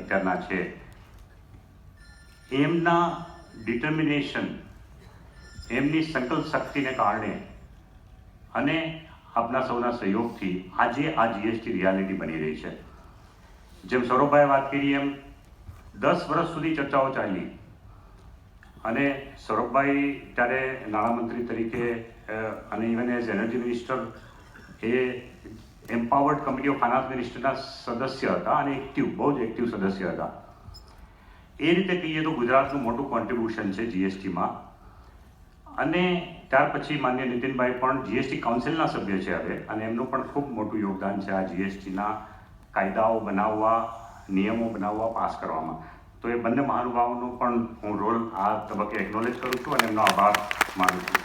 અત્યારના છે, એમના ડિટર્મિનેશન, એમની સંકલ્પ શક્તિને કારણે અને આપના સૌના સહયોગથી આજે આ જીએસટી રિયાલિટી બની રહી છે. જેમ સૌરભભાઈએ વાત કરી એમ 10 વર્ષ સુધી ચર્ચાઓ ચાલી અને સૌરભભાઈ ત્યારે નાણામંત્રી તરીકે અને ઇવન એઝ એનર્જી મિનિસ્ટર એ એમ્પાવર્ડ કમિટી ઓફ ફાઇનાન્સ મિનિસ્ટરના સદસ્ય હતા અને બહુ જ એક્ટિવ સદસ્ય હતા. એ રીતે કહીએ તો ગુજરાતનું મોટું કોન્ટ્રીબ્યુશન છે જીએસટીમાં. અને ત્યાર પછી માન્ય નીતિનભાઈ પણ જીએસટી કાઉન્સિલના સભ્ય છે હવે, અને એમનું પણ ખૂબ મોટું યોગદાન છે આ જીએસટીના કાયદાઓ બનાવવા, નિયમો બનાવવા, પાસ કરવામાં. તો એ બંને મહાનુભાવોનો પણ હું રોલ આ તબક્કે એકનોલેજ કરું છું અને એમનો આભાર માનું છું.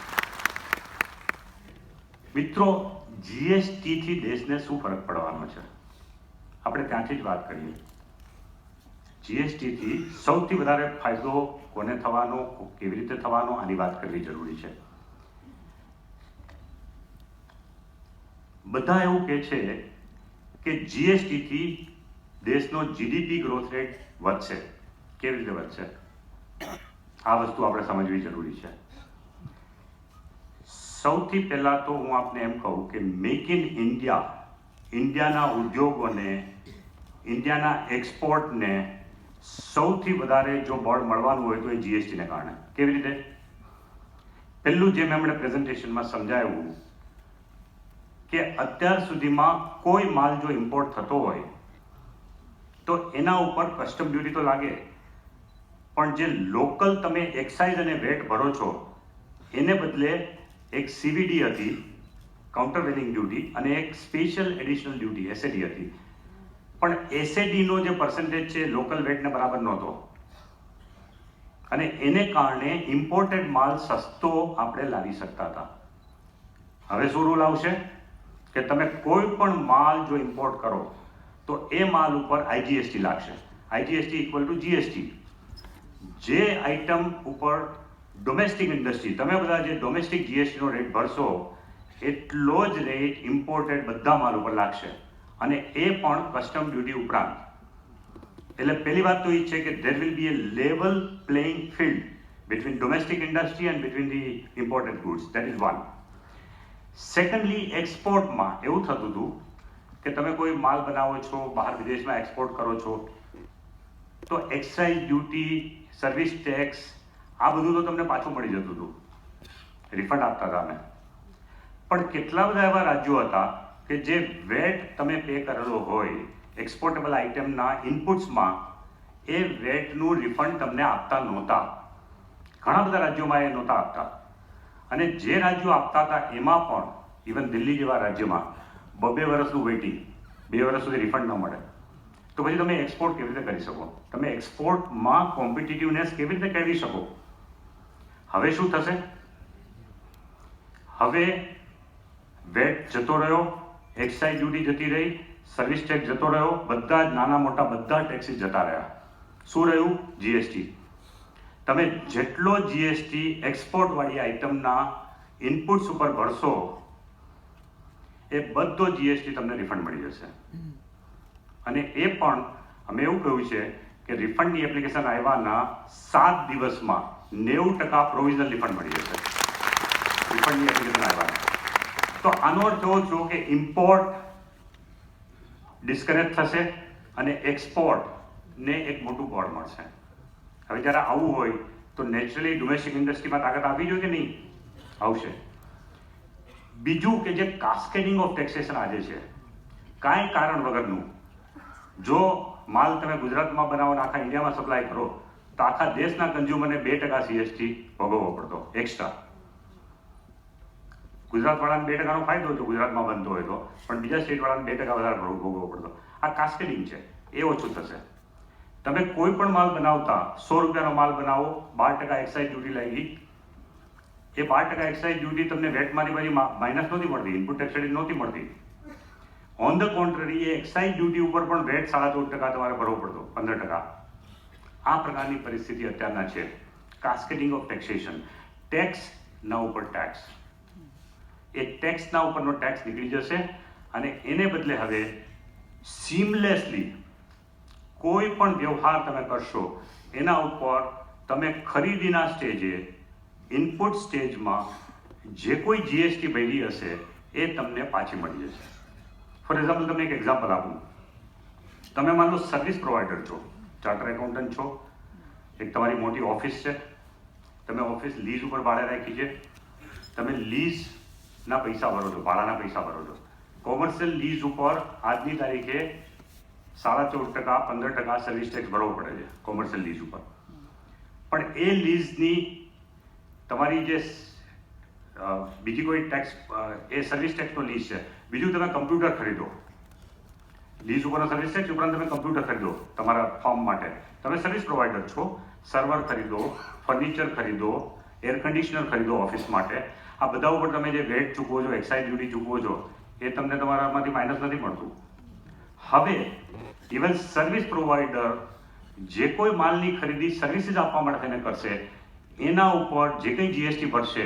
મિત્રો, જીએસટીથી દેશને શું ફરક પડવાનો છે આપણે ત્યાંથી જ વાત કરીએ. જીએસટીથી સૌથી વધારે ફાયદો કોને થવાનો, કેવી રીતે થવાનો, આની વાત કરવી જરૂરી છે. બધા એવું કહે છે કે જીએસટીથી દેશનો જીડીપી ગ્રોથ રેટ વધશે. કેવી રીતે વધશે? આ વસ્તુ આપણે સમજવી જરૂરી છે. સૌથી પહેલા તો હું આપને એમ કહું કે મેક ઇન ઇન્ડિયા, ઇન્ડિયાના ઉદ્યોગોને, ઇન્ડિયાના એક્સપોર્ટને સૌથી વધારે જો બળ મળવાનું હોય તો એ જીએસટીને કારણે. કેવી રીતે? પહેલું જેમ એમણે પ્રેઝન્ટેશનમાં સમજાવ્યું કે અત્યાર સુધીમાં કોઈ માલ જો ઇમ્પોર્ટ થતો હોય તો એના ઉપર કસ્ટમ ડ્યુટી તો લાગે, પણ જે લોકલ તમે એક્સાઇઝ અને વેટ ભરો છો એને બદલે એક સીવીડી હતી, કાઉન્ટરવેલિંગ ડ્યુટી, અને એક સ્પેશિયલ એડિશનલ ડ્યુટી એસએડી હતી. પણ એસએડીનો જે પર્સન્ટેજ છે લોકલ વેટને બરાબર નહોતો અને એને કારણે ઇમ્પોર્ટેડ માલ સસ્તો આપણે લાવી શકતા હતા. હવે શું રૂલ આવશે કે તમે કોઈ પણ માલ જો ઇમ્પોર્ટ કરો તો એ માલ ઉપર આઈજીએસટી લાગશે. IGST equal to GST. જે આઇટમ ઉપર ડોમેસ્ટિક ઇન્ડસ્ટ્રી, તમે બધા જે ડોમેસ્ટિક જીએસટીનો રેટ ભરશો એટલો જ રેટ ઇમ્પોર્ટેડ બધા માલ ઉપર લાગશે, અને એ પણ કસ્ટમ ડ્યુટી ઉપરાંત. એટલે પહેલી વાત તો એ છે કે there will be a level playing field between domestic industry and between the imported goods. That is one. Secondly, એક્સપોર્ટમાં એવું થતું હતું કે તમે કોઈ માલ બનાવો છો, બહાર વિદેશમાં એક્સપોર્ટ કરો છો તો એક્સાઇઝ ડ્યુટી, સર્વિસ ટેક્સ, આ બધું તો તમને પાછું મળી જતું હતું, રિફંડ આપતા હતા અમે. પણ કેટલા બધા એવા રાજ્યો હતા કે જે વેટ તમે પે કરેલો હોય એક્સપોર્ટેબલ આઇટમના ઇનપુટ્સમાં, એ વેટનું રિફંડ તમને આપતા નહોતા. ઘણા બધા રાજ્યોમાં એ નહોતા આપતા. અને જે રાજ્યો આપતા હતા એમાં પણ, ઇવન દિલ્હી જેવા રાજ્યમાં 2 વર્ષનું વેઇટિંગ, 2 વર્ષ સુધી રિફંડ ન મળે. તો પછી તમે એક્સપોર્ટ કેવી રીતે કરી શકો? તમે એક્સપોર્ટમાં કોમ્પિટિટિવનેસ કેવી રીતે કેળવી શકો? હવે શું થશે? હવે વેટ જતો રહ્યો, એક્સાઇઝ ડ્યુટી જતી રહી, સર્વિસ ટેક્સ જતો રહ્યો, બધા જ નાના મોટા બધા ટેક્સીસ જતા રહ્યા. શું રહ્યું? જીએસટી. તમે જેટલો જીએસટી એક્સપોર્ટવાળી આઇટમના ઇનપુટ્સ ઉપર ભરશો એ બધો જીએસટી તમને રિફંડ મળી જશે. અને એ પણ અમે એવું કહ્યું છે કે રિફંડની એપ્લિકેશન આવ્યાના 7 દિવસમાં 90% પ્રોવિઝનલ રિફંડ મળી જશે. રિફંડની એપ્લિકેશન આવ્યાના. તો આનો અર્થ એવો છો કે ઇમ્પોર્ટ ડિસ્કનેક્ટ થશે અને એક્સપોર્ટને એક મોટું બળ મળશે. હવે જ્યારે આવું હોય તો નેચરલી ડોમેસ્ટિક ઇન્ડસ્ટ્રીમાં તાકાત આવવી જોઈએ કે નહીં? આવશે. બીજું કે જે કાસ્કેડિંગ ઓફ ટેક્સેશન આજે છે, કાંઈ કારણ વગરનું, જો માલ તમે ગુજરાતમાં બનાવો અને આખા ઇન્ડિયામાં સપ્લાય કરો તો આખા દેશના કન્ઝ્યુમરને 2% સીએસટી ભોગવવો પડતો એક્સ્ટ્રા. ગુજરાતવાળાને 2%નો ફાયદો હતો ગુજરાતમાં બનતો હોય તો, પણ બીજા સ્ટેટવાળાને 2% વધારે ભોગવવો પડતો. આ કાસ્કેડિંગ છે, એ ઓછું થશે. તમે કોઈ પણ માલ બનાવતા 100 રૂપિયાનો માલ બનાવો, 12% એક્સાઇઝ ડ્યુટી લાગી, એ 12% એક્સાઇઝ ડ્યુટી તમને વેટમાંથી પછી માઇનસ નહોતી મળતી, ઇનપુટ ટેક્સ ક્રેડિટ નહોતી મળતી. ઓન ધ કોન્ટ્રરી, એ એક્સાઇઝ ડ્યુટી ઉપર પણ વેટ 14.5% તમારે ભરવો પડતો, 15%. આ પ્રકારની પરિસ્થિતિ અત્યારના છે. કાસ્કેડિંગ ઓફ ટેક્સેશન, ટેક્સના ઉપર ટેક્સ, એ ટેક્સના ઉપરનો ટેક્સ નીકળી જશે અને એને બદલે હવે સીમલેસલી કોઈ પણ વ્યવહાર તમે કરશો એના ઉપર તમે ખરીદીના સ્ટેજે ઇનપુટ સ્ટેજમાં જે કોઈ જીએસટી ભરી હશે એ તમને પાછી મળી જશે. ફોર એક્ઝામ્પલ તમને એક એક્ઝામ્પલ આપું. તમે માનો લો સર્વિસ પ્રોવાઈડર છો, ચાર્ટર એકાઉન્ટન્ટ છો, એક તમારી મોટી ઓફિસ છે, તમે ઓફિસ લીઝ ઉપર ભાડે રાખી છે, તમે લીઝના પૈસા ભરો છો, ભાડાના પૈસા ભરો છો. કોમર્શિયલ લીઝ ઉપર આજની તારીખે 14.5%, 15% સર્વિસ ટેક્સ ભરવો પડે છે કોમર્શિયલ લીઝ ઉપર. પણ એ લીઝની તમારી જે બીજી કોઈ ટેક્સ, એ સર્વિસ ટેક્સનો લીઝ છે. બીજું તમે કમ્પ્યુટર ખરીદો, લીઝ ઉપરનો સર્વિસ ટેક્સ ઉપરાંત તમે કમ્પ્યુટર ખરીદો તમારા ફોર્મ માટે, તમે સર્વિસ પ્રોવાઈડર છો, સર્વર ખરીદો, ફર્નિચર ખરીદો, એર કન્ડિશનર ખરીદો ઓફિસ માટે. આ બધા ઉપર તમે જે વેટ ચૂકવો છો, એક્સાઇઝ ડ્યુટી ચૂકવો છો, એ તમને તમારામાંથી માઇનસ નથી મળતું. હવે ઇવન સર્વિસ પ્રોવાઈડર જે કોઈ માલની ખરીદી સર્વિસીસ આપવા માટે તેને કરશે, એના ઉપર જે કંઈ જીએસટી ભરશે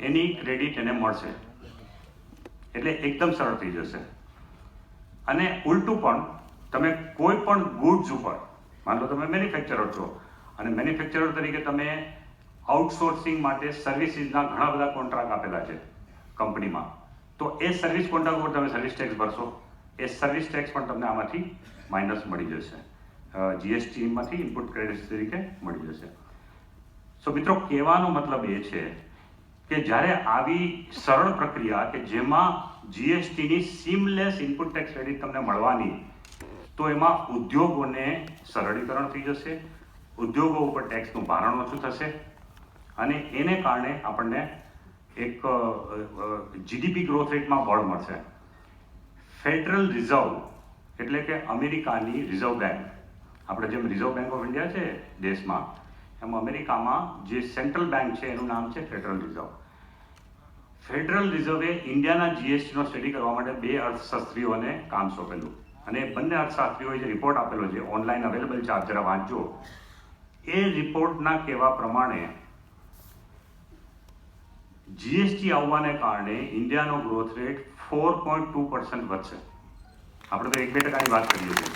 એની ક્રેડિટ એને મળશે. એટલે એકદમ સરળ થઈ જશે. અને ઉલટું પણ તમે કોઈ પણ ગુડ્સ ઉપર, માન લો તમે મેન્યુફેક્ચરર છો અને મેન્યુફેક્ચરર તરીકે તમે આઉટસોર્સિંગ માટે સર્વિસીસના ઘણા બધા કોન્ટ્રાક્ટ આપેલા છે કંપનીમાં, તો એ સર્વિસ કોન્ટ્રાક્ટ ઉપર તમે સર્વિસ ટેક્સ ભરશો, એ સર્વિસ ટેક્સ પણ તમને આમાંથી માઇનસ મળી જશે, જીએસટીમાંથી ઇનપુટ ક્રેડિટ તરીકે મળી જશે. સો મિત્રો, કહેવાનો મતલબ એ છે કે જ્યારે આવી સરળ પ્રક્રિયા કે જેમાં જીએસટીની સીમલેસ ઇનપુટ ટેક્સ ક્રેડિટ તમને મળવાની, તો એમાં ઉદ્યોગોને સરળીકરણ થઈ જશે, ઉદ્યોગો ઉપર ટેક્સનું ભારણ ઓછું થશે અને એને કારણે આપણને એક જીડીપી ગ્રોથ રેટમાં બળ મળશે. ફેડરલ રિઝર્વ એટલે કે અમેરિકાની રિઝર્વ બેંક, આપણે જેમ રિઝર્વ બેંક ઓફ ઇન્ડિયા છે દેશમાં, એમ અમેરિકામાં જે સેન્ટ્રલ બેંક છે એનું નામ છે ફેડરલ રિઝર્વ. ફેડરલ રિઝર્વે ઇન્ડિયાના જીએસટીનો સ્ટડી કરવા માટે 2 અર્થશાસ્ત્રીઓને કામ સોંપેલું અને બંને અર્થશાસ્ત્રીઓએ જે રિપોર્ટ આપેલો છે, ઓનલાઈન અવેલેબલ છે, આપ જરા વાંચજો. એ રિપોર્ટના કહેવા પ્રમાણે જીએસટી આવવાને કારણે ઇન્ડિયાનો ગ્રોથ રેટ 4.2% વધશે. આપણે તો 1-2% વાત કરીએ છીએ,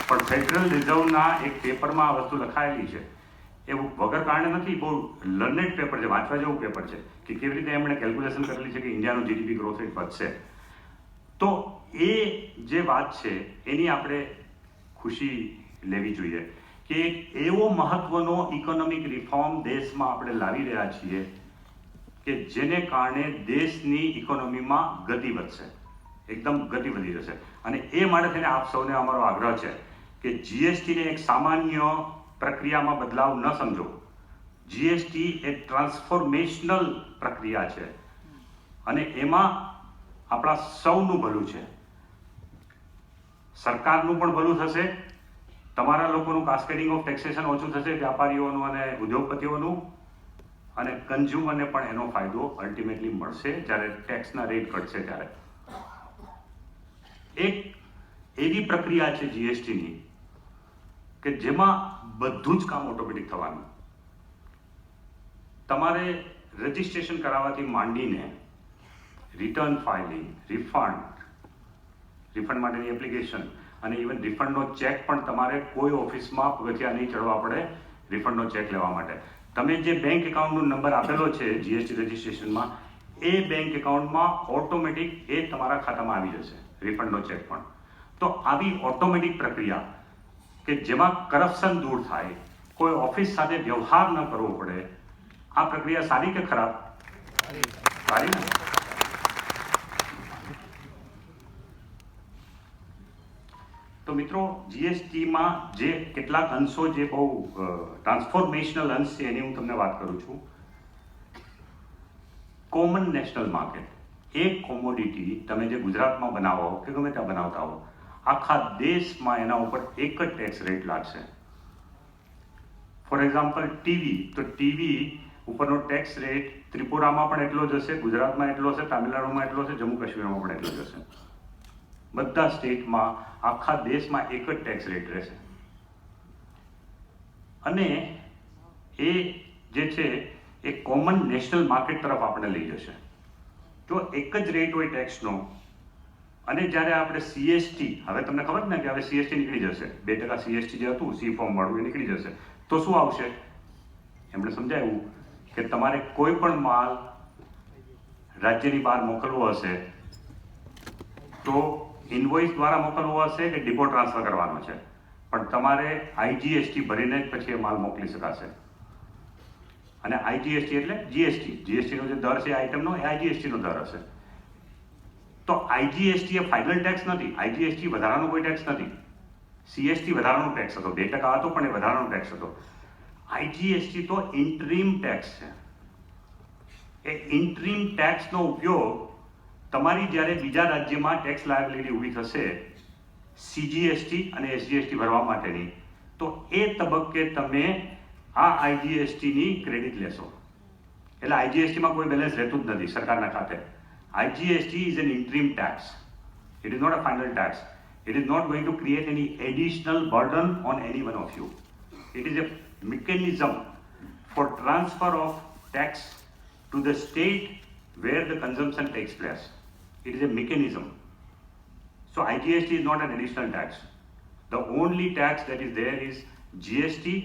પણ ફેડરલ રિઝર્વના એક પેપરમાં આ વસ્તુ લખાયેલી છે. એવું વગર કારણે નથી, બહુ લર્નેડ પેપર છે, વાંચવા જેવું પેપર છે કે કેવી રીતે એમણે કેલ્ક્યુલેશન કરેલી છે કે ઇન્ડિયાનો જીડીપી ગ્રોથ રેટ વધશે. તો એ જે વાત છે એની આપણે ખુશી લેવી જોઈએ કે એવો મહત્વનો ઇકોનોમિક રિફોર્મ દેશમાં આપણે લાવી રહ્યા છીએ કે જેને કારણે દેશની ઇકોનોમીમાં ગતિ વધશે, એકદમ ગતિ વધી જશે. અને એ માટે થઈને આપ સૌને અમારો આગ્રહ છે કે જીએસટીને એક સામાન્ય પ્રક્રિયામાં બદલાવ ન સમજો. જીએસટી એ ટ્રાન્સફોર્મેશનલ પ્રક્રિયા છે અને એમાં આપણા સૌનું ભલું છે. સરકારનું પણ ભલું થશે, તમારા લોકોનું કાસ્કેડિંગ ઓફ ટેક્સેશન ઓછું થશે, વ્યાપારીઓનું અને ઉદ્યોગપતિઓનું, અને કન્ઝ્યુમરને પણ એનો ફાયદો અલ્ટિમેટલી મળશે જ્યારે ટેક્સના રેટ ઘટશે ત્યારે. એક એવી પ્રક્રિયા છે જીએસટીની કે જેમાં બધું જ કામ ઓટોમેટિક થવાનું. તમારે રજિસ્ટ્રેશન કરાવવાથી માંડીને રિટર્ન ફાઇલિંગ, રિફંડ માટેની એપ્લિકેશન અને ઇવન રિફંડનો ચેક પણ તમારે કોઈ ઓફિસમાં પગથિયા નહીં ચડવા પડે રિફંડનો ચેક લેવા માટે. તમે જે બેંક એકાઉન્ટનો નંબર આપેલો છે જીએસટી રજિસ્ટ્રેશનમાં, એ બેંક એકાઉન્ટમાં ઓટોમેટિક એ તમારા ખાતામાં આવી જશે રિફંડનો ચેક પણ. તો આવી ઓટોમેટિક પ્રક્રિયા કે જેમાં કરપ્શન દૂર થાય, કોઈ ઓફિસ સાથે વ્યવહાર ન કરવો પડે, આ પ્રક્રિયા સારી કે ખરાબ? સારી ને? તો મિત્રો, જીએસટીમાં જે કેટલાક અંશો જે બહુ ટ્રાન્સફોર્મેશનલ અંશ છે એની હું તમને વાત કરું છું. કોમન નેશનલ માર્કેટ, એક કોમોડિટી તમે જે ગુજરાતમાં બનાવો કે ગમે ત્યાં બનાવતા હો, આખા દેશમાં એના ઉપર એક જ ટેક્સ રેટ લાગશે. ફોર એક્ઝામ્પલ ટીવી, તો ટીવી ઉપરનો ટેક્સ રેટ ત્રિપુરામાં પણ એટલો જ હશે, ગુજરાતમાં એટલો હશે, તામિલનાડુમાં એટલો હશે, જમ્મુ કાશ્મીરમાં પણ એટલો જ હશે. બધા સ્ટેટમાં આખા દેશમાં એક જ ટેક્સ રેટ રહેશે. અને એ જે છે એ કોમન નેશનલ માર્કેટ તરફ આપણે લઈ જશે. જો એક જ રેટ હોય ટેક્સનો અને જ્યારે આપણે સીએસટી, હવે તમને ખબર ને કે હવે સીએસટી નીકળી જશે, 2% સીએસટી જે હતું સી ફોર્મ વાળું એ નીકળી જશે, તો શું આવશે? એમણે સમજાવ્યું કે તમારે કોઈ પણ માલ રાજ્યની બહાર મોકલવો હશે તો ઇનવોઇસ દ્વારા મોકલવો હશે કે ડિપો ટ્રાન્સફર કરવાનો છે, પણ તમારે આઈજીએસટી ભરીને જ પછી એ માલ મોકલી શકાશે. અને આઈજીએસટી એટલે જીએસટીનો જે દર છે આઇટમનો, એ આઈજીએસટીનો દર હશે. તો આઈજીએસટી એ ફાઇનલ ટેક્સ નથી, આઈજીએસટી વધારાનો કોઈ ટેક્સ નથી. સીએસટી વધારાનો ટેક્સ હતો, 2% હતો પણ એ વધારાનો ટેક્સ હતો. આઈજીએસટી તો ઇન્ટ્રીમ ટેક્સ છે. એ ઇન્ટ્રીમ ટેક્સનો ઉપયોગ તમારી જ્યારે બીજા રાજ્યમાં ટેક્સ લાયબિલિટી ઊભી થશે સીજીએસટી અને એસજીએસટી ભરવા માટેની, તો એ તબક્કે તમે આ આઈજીએસટીની ક્રેડિટ લેશો. એટલે આઈજીએસટીમાં કોઈ બેલેન્સ રહેતું જ નથી સરકારના ખાતે. IGST is an interim tax. It is not a final tax. It is not going to create any additional burden on any one of you. It is a mechanism for transfer of tax to the state where the consumption takes place. It is a mechanism. So IGST is not an additional tax. The only tax that is there is GST,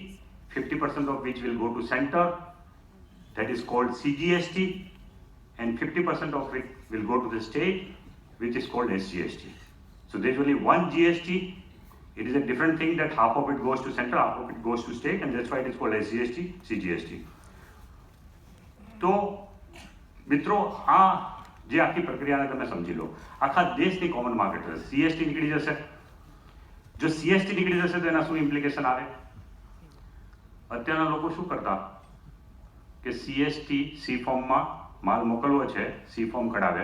50% of which will go to center, that is called CGST, and 50% of it will go to the state, which is called SGST. So there's only one GST. It is a different thing that half of it goes to center, half of it goes to state, and that's why it is called SGST, CGST. તો મિત્રો, આ જે આખી પ્રક્રિયાને તમે સમજી લો, આખા દેશની કોમન માર્કેટ હશે. સીએસટી નીકળી જશે. જો સીએસટી નીકળી જશે તો એના શું ઇમ્પ્લિકેશન આવે? અત્યારના લોકો શું કરતા કે સીએસટી સી ફોર્મમાં માલ મોકલવો છે, સી ફોર્મ કઢાવે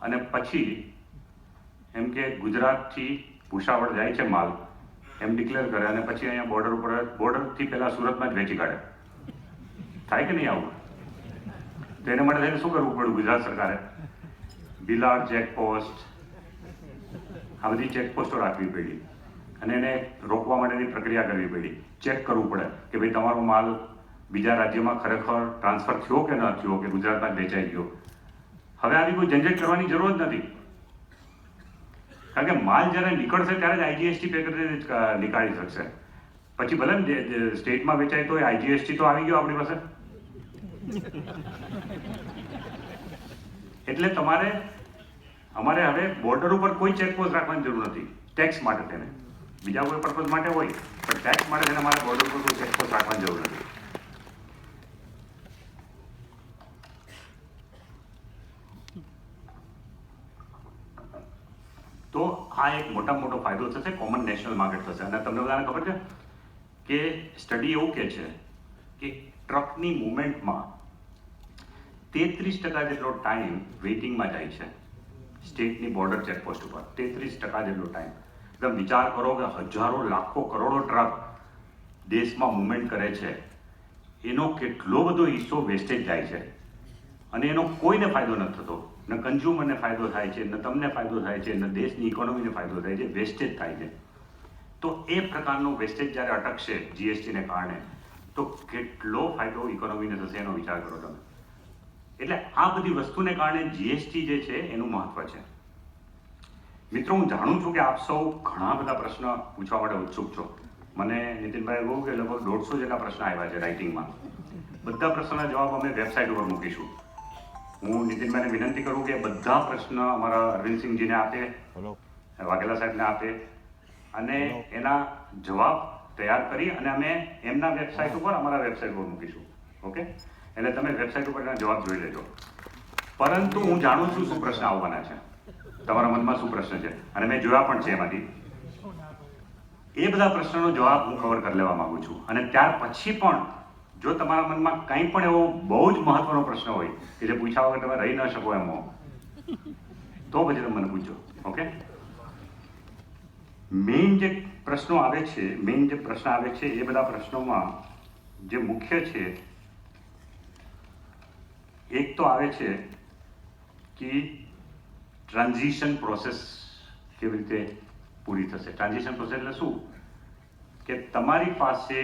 અને પછી એમ કે ગુજરાતથી ભૂસાવળ જાય છે માલ, એમ ડિક્લેર કરે અને પછી અહીંયા બોર્ડર ઉપર, બોર્ડરથી પહેલાં સુરતમાં જ વેચી કાઢે. થાય કે નહીં આવું? તો એને માટે થઈને શું કરવું પડ્યું ગુજરાત સરકારે? બિલાડ ચેકપોસ્ટ, આ બધી ચેકપોસ્ટો રાખવી પડી અને એને રોકવા માટેની પ્રક્રિયા કરવી પડી. ચેક કરવું પડે કે ભાઈ તમારો માલ બીજા રાજ્યમાં ખરેખર ટ્રાન્સફર થયો કે ન થયો, કે ગુજરાતમાં જ વેચાઈ ગયો. હવે આવી કોઈ ઝંઝટ કરવાની જરૂર જ નથી, કારણ કે માલ જ્યારે નીકળશે ત્યારે જ આઈજીએસટી પે કરીને નીકાળી શકશે. પછી ભલે ને સ્ટેટમાં વેચાય તો આઈજીએસટી તો આવી ગયો આપણી પાસે. એટલે અમારે હવે બોર્ડર ઉપર કોઈ ચેકપોસ્ટ રાખવાની જરૂર નથી ટેક્સ માટે. તેને બીજા કોઈ પર્પઝ માટે હોય, પણ ટેક્સ માટે તેને અમારે બોર્ડર ઉપર કોઈ ચેકપોસ્ટ રાખવાની જરૂર નથી. તો આ એક મોટામાં મોટો ફાયદો થશે, કોમન નેશનલ માર્કેટ થશે. અને તમને બધાને ખબર છે કે સ્ટડી એવું કહે છે કે ટ્રકની મુવમેન્ટમાં 33% જેટલો ટાઈમ વેઇટિંગમાં જાય છે સ્ટેટની બોર્ડર ચેકપોસ્ટ ઉપર. 33% જેટલો ટાઈમ. તમે વિચાર કરો કે હજારો લાખો કરોડો ટ્રક દેશમાં મુવમેન્ટ કરે છે, એનો કેટલો બધો હિસ્સો વેસ્ટેજ જાય છે અને એનો કોઈને ફાયદો નથી થતો. ન કન્ઝ્યુમરને ફાયદો થાય છે, ન તમને ફાયદો થાય છે, ન દેશની ઇકોનોમીને ફાયદો થાય છે, વેસ્ટેજ થાય છે. તો એ પ્રકારનો વેસ્ટેજ જ્યારે અટકશે જીએસટીને કારણે, તો કેટલો ફાયદો ઇકોનોમીને થશે એનો વિચાર કરો તમે. એટલે આ બધી વસ્તુને કારણે જીએસટી જે છે એનું મહત્વ છે. મિત્રો, હું જાણું છું કે આપ સૌ ઘણા બધા પ્રશ્ન પૂછવા માટે ઉત્સુક છો. મને નીતિનભાઈ કહ્યું કે લગભગ 150 જેટલા પ્રશ્ન આવ્યા છે રાઇટિંગમાં. બધા પ્રશ્નના જવાબ અમે વેબસાઇટ ઉપર મૂકીશું. હું નીતિનભાઈને વિનંતી કરું કે બધા પ્રશ્ન અમારા અરવિંદસિંહજીને આપે, વાઘેલા સાહેબને આપે અને એના જવાબ તૈયાર કરી અને અમે એમના વેબસાઇટ ઉપર, અમારા વેબસાઇટ ઉપર મૂકીશું. ઓકે? એટલે તમે વેબસાઇટ ઉપર એના જવાબ જોઈ લેજો. પરંતુ હું જાણું છું શું પ્રશ્ન આવવાના છે, તમારા મનમાં શું પ્રશ્ન છે, અને મેં જોયા પણ છે એમાંથી. એ બધા પ્રશ્નનો જવાબ હું કવર કરી લેવા માંગુ છું. અને ત્યાર પછી પણ જો તમારા મનમાં કંઈ પણ એવો બહુ જ મહત્વનો પ્રશ્ન હોય કે જે પૂછ્યા વગર તમે રહી ન શકો એમ હો, તો પછી તમે મને પૂછજો. ઓકે? મેઇન જે પ્રશ્ન આવે છે એ બધા પ્રશ્નોમાં જે મુખ્ય છે, એક તો આવે છે કે ટ્રાન્ઝિશન પ્રોસેસ કેવી રીતે પૂરી થશે. ટ્રાન્ઝિશન પ્રોસેસ એટલે શું? કે તમારી પાસે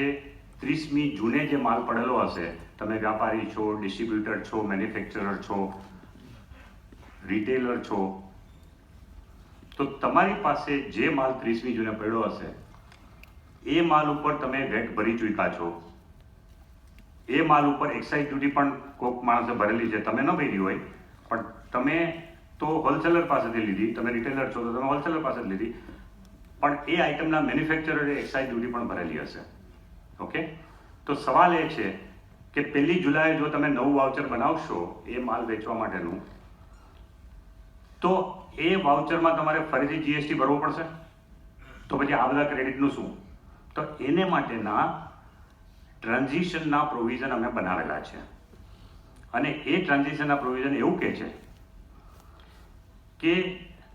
30મી જૂને જે માલ પડેલો હશે, તમે વ્યાપારી છો, ડિસ્ટ્રીબ્યુટર છો, મેન્યુફેક્ચરર છો, રિટેલર છો, તો તમારી પાસે જે માલ 30મી જૂને પડ્યો હશે એ માલ ઉપર તમે વેટ ભરી ચૂક્યા છો. એ માલ ઉપર એક્સાઇઝ ડ્યુટી પણ કોઈક માણસે ભરેલી છે, તમે ન ભરી હોય, પણ તમે તો હોલસેલર પાસેથી લીધી, તમે રિટેલર છો તો તમે હોલસેલર પાસેથી લીધી, પણ એ આઇટમના મેન્યુફેક્ચરરે એક્સાઇઝ ડ્યુટી પણ ભરેલી હશે. ઓકે, તો સવાલ એ છે કે 1 જુલાઈએ જો તમે નવું વાઉચર બનાવશો એ માલ વેચવા માટેનું, તો એ વાઉચરમાં તમારે ફરીથી જીએસટી ભરવું પડશે. તો પછી આ બધા ક્રેડિટનું શું? તો એને માટેના ટ્રાન્ઝિશનના પ્રોવિઝન અમે બનાવેલા છે, અને એ ટ્રાન્ઝિશનના પ્રોવિઝન એવું કહે છે કે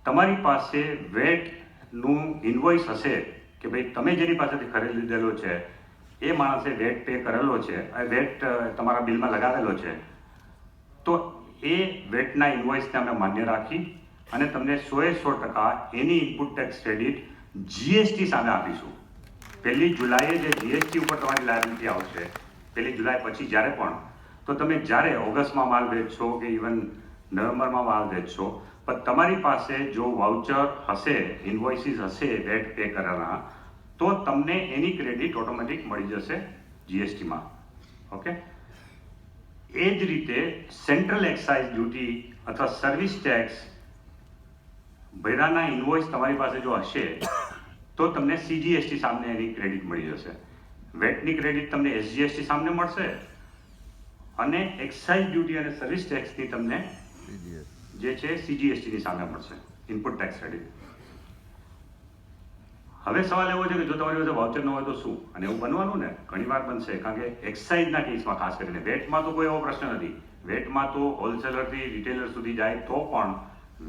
તમારી પાસે વેટનું ઇન્વોઇસ હશે કે ભાઈ તમે જેની પાસેથી ખરીદી લીધેલો છે એ માણસે વેટ પે કરેલો છે, વેટ તમારા બિલમાં લગાવેલો છે, તો એ વેટના ઇન્વોઇસને અમે માન્ય રાખી અને તમને 100% એની ઇનપુટ ટેક્સ ક્રેડિટ જીએસટી સામે આપીશું. 1 જુલાઈએ જે જીએસટી ઉપર તમારી લાયબિલિટી આવશે 1 જુલાઈ પછી જ્યારે પણ, તો તમે જ્યારે ઓગસ્ટમાં માલ વેચશો કે ઇવન નવેમ્બરમાં માલ વેચશો, પણ તમારી પાસે જો વાઉચર હશે, ઇન્વોઇસીસ હશે વેટ પે કરેલા, તો તમને એની ક્રેડિટ ઓટોમેટિક મળી જશે જીએસટીમાં. ઓકે, એ જ રીતે સેન્ટ્રલ એક્સાઇઝ ડ્યુટી અથવા સર્વિસ ટેક્સ ભર્યાના ઇન્વોઇસ તમારી પાસે જો હશે તો તમને સીજીએસટી સામે એની ક્રેડિટ મળી જશે. વેટની ક્રેડિટ તમને એસજીએસટી સામે મળશે અને એક્સાઇઝ ડ્યુટી અને સર્વિસ ટેક્સની તમને જે છે સીજીએસટીની સામે મળશે, ઇનપુટ ટેક્સ ક્રેડિટ. હવે સવાલ એવો છે કે જો તમારી પાસે વાઉચર ન હોય તો શું? અને એવું બનવાનું ને ઘણી વાર બનશે, કારણ કે એક્સાઇઝના કેસમાં ખાસ કરીને, વેટમાં તો કોઈ એવો પ્રશ્ન નથી. વેટમાં તો હોલસેલરથી રિટેલર સુધી જાય તો પણ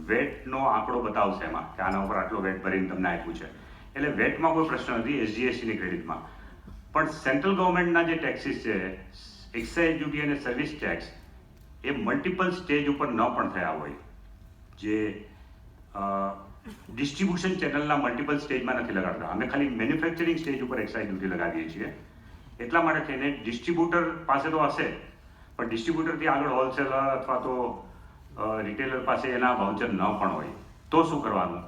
વેટનો આંકડો બતાવશે એમાં કે આના ઉપર આટલો વેટ ભરીને તમને આપ્યું છે, એટલે વેટમાં કોઈ પ્રશ્ન નથી એસજીએસટીની ક્રેડિટમાં. પણ સેન્ટ્રલ ગવર્મેન્ટના જે ટેક્સીસ છે, એક્સાઇઝ ડ્યુટી અને service tax, a multiple stage ઉપર ન પણ થયા હોય, જે ડિસ્ટ્રીબ્યુશન ચેનલના મલ્ટિપલ સ્ટેજમાં નથી લગાડતા. અમે ખાલી મેન્યુફેક્ચરિંગ સ્ટેજ ઉપર એક્સાઇઝ ડ્યુટી લગાવીએ છીએ. એટલા માટે થઈને ડિસ્ટ્રીબ્યુટર પાસે તો હશે, પણ ડિસ્ટ્રીબ્યુટરથી આગળ હોલસેલર અથવા તો રિટેલર પાસે એના વાઉચર ન પણ હોય, તો શું કરવાનું?